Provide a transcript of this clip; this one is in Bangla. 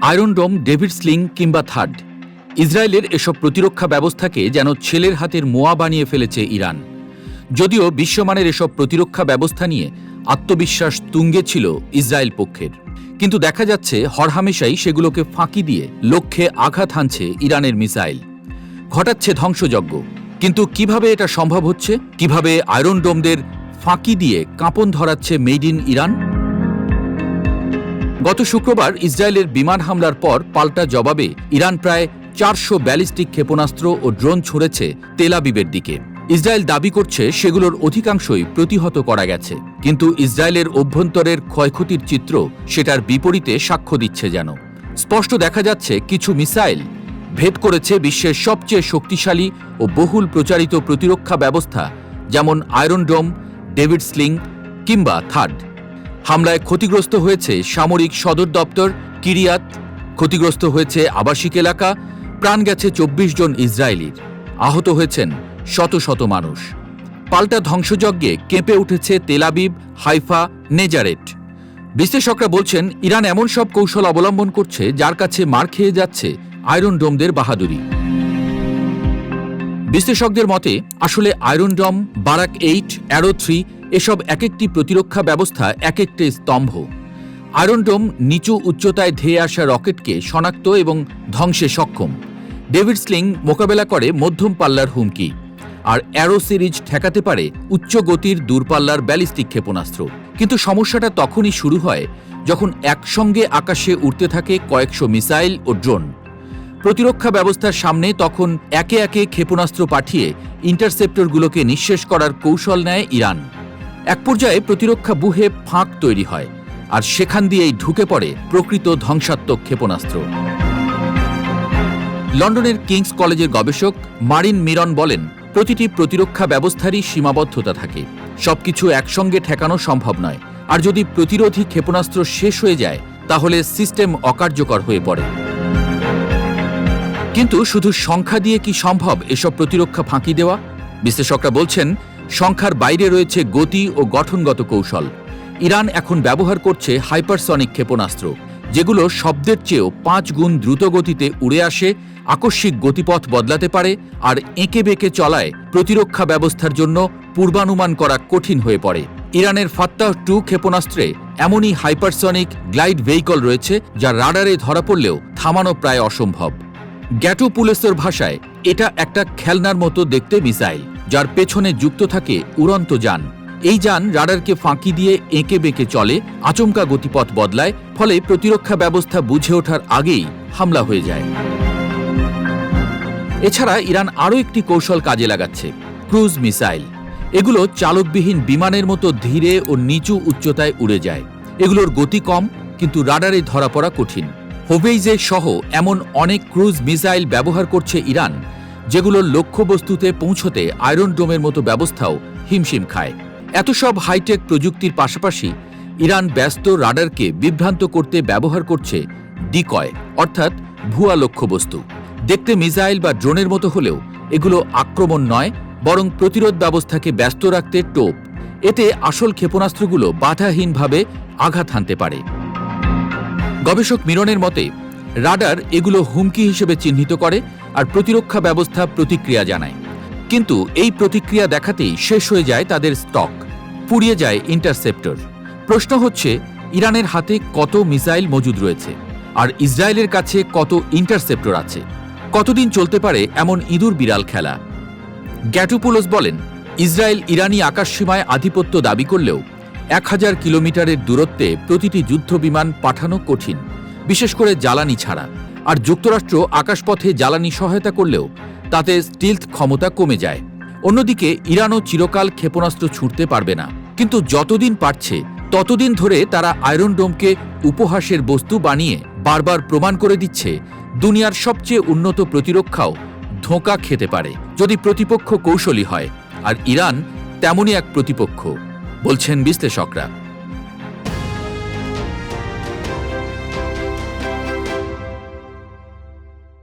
আয়রন ডোম, ডেভিড স্লিং কিংবা থার্ড, ইসরায়েলের এসব প্রতিরক্ষা ব্যবস্থাকে যেন ছেলের হাতের মোয়া বানিয়ে ফেলেছে ইরান। যদিও বিশ্বমানের এসব প্রতিরক্ষা ব্যবস্থা নিয়ে আত্মবিশ্বাস তুঙ্গে ছিল ইসরায়েল পক্ষের, কিন্তু দেখা যাচ্ছে হরহামেশাই সেগুলোকে ফাঁকি দিয়ে লক্ষ্যে আঘাত হানছে ইরানের মিসাইল, ঘটাচ্ছে ধ্বংসযজ্ঞ। কিন্তু কিভাবে এটা সম্ভব হচ্ছে? কিভাবে আয়রন ডোমদের ফাঁকি দিয়ে কাঁপন ধরাচ্ছে মেড ইন ইরান? গত শুক্রবার ইসরায়েলের বিমান হামলার পর পাল্টা জবাবে ইরান প্রায় 400 ব্যালিস্টিক ক্ষেপণাস্ত্র ও ড্রোন ছুঁড়েছে তেল আবিবের দিকে। ইসরায়েল দাবি করছে সেগুলোর অধিকাংশই প্রতিহত করা গেছে, কিন্তু ইসরায়েলের অভ্যন্তরের ক্ষয়ক্ষতির চিত্র সেটার বিপরীতে সাক্ষ্য দিচ্ছে। যেন স্পষ্ট দেখা যাচ্ছে কিছু মিসাইল ভেদ করেছে বিশ্বের সবচেয়ে শক্তিশালী ও বহুল প্রচারিত প্রতিরক্ষা ব্যবস্থা, যেমন আয়রন ডোম, ডেভিড স্লিং কিংবা থার্ড। হামলায় ক্ষতিগ্রস্ত হয়েছে সামরিক সদর দপ্তর কিরিয়াত, ক্ষতিগ্রস্ত হয়েছে আবাসিক এলাকা, প্রাণ গেছে 24 জন ইসরায়েলির, আহত হয়েছেন শত শত মানুষ। পাল্টা ধ্বংসযজ্ঞে কেঁপে উঠেছে তেল আবিব, হাইফা, নেজারেট। বিশ্লেষকরা বলছেন ইরান এমন সব কৌশল অবলম্বন করছে যার কাছে মার খেয়ে যাচ্ছে আয়রন ডোমদের বাহাদুরি। বিশ্লেষকদের মতে আসলে আয়রন ডোম, বারাক 8, অ্যারো 3 এসব এক একটি প্রতিরক্ষা ব্যবস্থা এক একটি স্তম্ভ। আয়রন ডোম নিচু উচ্চতায় ধেয়ে আসা রকেটকে শনাক্ত এবং ধ্বংসে সক্ষম। ডেভিড স্লিং মোকাবেলা করে মধ্যম পাল্লার হুমকি, আর অ্যারো সিরিজ ঠেকাতে পারে উচ্চ গতির দূরপাল্লার ব্যালিস্টিক ক্ষেপণাস্ত্র। কিন্তু সমস্যাটা তখনই শুরু হয় যখন একসঙ্গে আকাশে উড়তে থাকে কয়েকশো মিসাইল ও ড্রোন। প্রতিরক্ষা ব্যবস্থার সামনে তখন একে একে ক্ষেপণাস্ত্র পাঠিয়ে ইন্টারসেপ্টরগুলোকে নিঃশেষ করার কৌশল নেয় ইরান। এক পর্যায়ে প্রতিরক্ষা বুহে ফাঁক তৈরি হয়, আর সেখান দিয়েই ঢুকে পড়ে প্রকৃত ধ্বংসাত্মক ক্ষেপণাস্ত্র। লন্ডনের কিংস কলেজের গবেষক মারিন মিরন বলেন, প্রতিটি প্রতিরক্ষা ব্যবস্থারই সীমাবদ্ধতা থাকে, সবকিছু একসঙ্গে ঠেকানো সম্ভব নয়, আর যদি প্রতিরোধী ক্ষেপণাস্ত্র শেষ হয়ে যায় তাহলে সিস্টেম অকার্যকর হয়ে পড়ে। কিন্তু শুধু সংখ্যা দিয়ে কি সম্ভব এসব প্রতিরক্ষা ফাঁকি দেওয়া? বিশ্লেষকরা বলছেন সংখ্যার বাইরে রয়েছে গতি ও গঠনগত কৌশল। ইরান এখন ব্যবহার করছে হাইপারসনিক ক্ষেপণাস্ত্র, যেগুলো শব্দের চেয়েও 5 গুণ দ্রুত গতিতে উড়ে আসে, আকস্মিক গতিপথ বদলাতে পারে, আর এঁকে বেঁকে চলায় প্রতিরক্ষা ব্যবস্থার জন্য পূর্বানুমান করা কঠিন হয়ে পড়ে। ইরানের ফাত্তাহ 2 ক্ষেপণাস্ত্রে এমনই হাইপারসনিক গ্লাইড ভেহিকল রয়েছে যা রাডারে ধরা পড়লেও থামানো প্রায় অসম্ভব। গ্যাটো পুলিশের ভাষায় এটা একটা খেলনার মতো দেখতে মিসাইল, যার পেছনে যুক্ত থাকে উড়ন্ত যান। এই যান রাডারকে ফাঁকি দিয়ে এঁকে বেঁকে চলে, আচমকা গতিপথ বদলায়, ফলে প্রতিরক্ষা ব্যবস্থা বুঝে ওঠার আগেই হামলা হয়ে যায়। এছাড়া ইরান আরও একটি কৌশল কাজে লাগাচ্ছে, ক্রুজ মিসাইল। এগুলো চালকবিহীন বিমানের মতো ধীরে ও নিচু উচ্চতায় উড়ে যায়। এগুলোর গতি কম, কিন্তু রাডারে ধরা পড়া কঠিন। হোভেইজে সহ এমন অনেক ক্রুজ মিসাইল ব্যবহার করছে ইরান, যেগুলোর লক্ষ্যবস্তুতে পৌঁছতে আয়রন ডোমের মতো ব্যবস্থাও হিমশিম খায়। এত সব হাইটেক প্রযুক্তির পাশাপাশি ইরান ব্যস্ত রাডারকে বিভ্রান্ত করতে ব্যবহার করছে ডিকয়, অর্থাৎ ভুয়া লক্ষ্যবস্তু। দেখতে মিসাইল বা ড্রোনের মতো হলেও এগুলো আক্রমণ নয়, বরং প্রতিরোধ ব্যবস্থাকে ব্যস্ত রাখতে টোপ। এতে আসল ক্ষেপণাস্ত্রগুলো বাধাহীনভাবে আঘাত হানতে পারে। গবেষক মিরনের মতে রাডার এগুলো হুমকি হিসেবে চিহ্নিত করে, আর প্রতিরক্ষা ব্যবস্থা প্রতিক্রিয়া জানায়। কিন্তু এই প্রতিক্রিয়া দেখাতেই শেষ হয়ে যায় তাদের স্টক, পুড়িয়ে যায় ইন্টারসেপ্টর। প্রশ্ন হচ্ছে, ইরানের হাতে কত মিসাইল মজুদ রয়েছে, আর ইসরায়েলের কাছে কত ইন্টারসেপ্টর আছে? কতদিন চলতে পারে এমন ইঁদুর বিড়াল খেলা? গ্যাটোপুলোস বলেন, ইসরায়েল ইরানি আকাশসীমায় আধিপত্য দাবি করলেও 1000 কিলোমিটারের দূরত্বে প্রতিটি যুদ্ধ বিমান পাঠানো কঠিন, বিশেষ করে জ্বালানি ছাড়া। আর যুক্তরাষ্ট্র আকাশপথে জ্বালানি সহায়তা করলেও তাতে স্টিলথ ক্ষমতা কমে যায়। অন্যদিকে ইরানও চিরকাল ক্ষেপণাস্ত্র ছুঁড়তে পারবে না, কিন্তু যতদিন পারছে ততদিন ধরে তারা আয়রন ডোমকে উপহাসের বস্তু বানিয়ে বারবার প্রমাণ করে দিচ্ছে দুনিয়ার সবচেয়ে উন্নত প্রতিরক্ষাও ধোঁকা খেতে পারে যদি প্রতিপক্ষ কৌশলী হয়। আর ইরান তেমনই এক প্রতিপক্ষ, বলছেন বিশ্লেষকরা।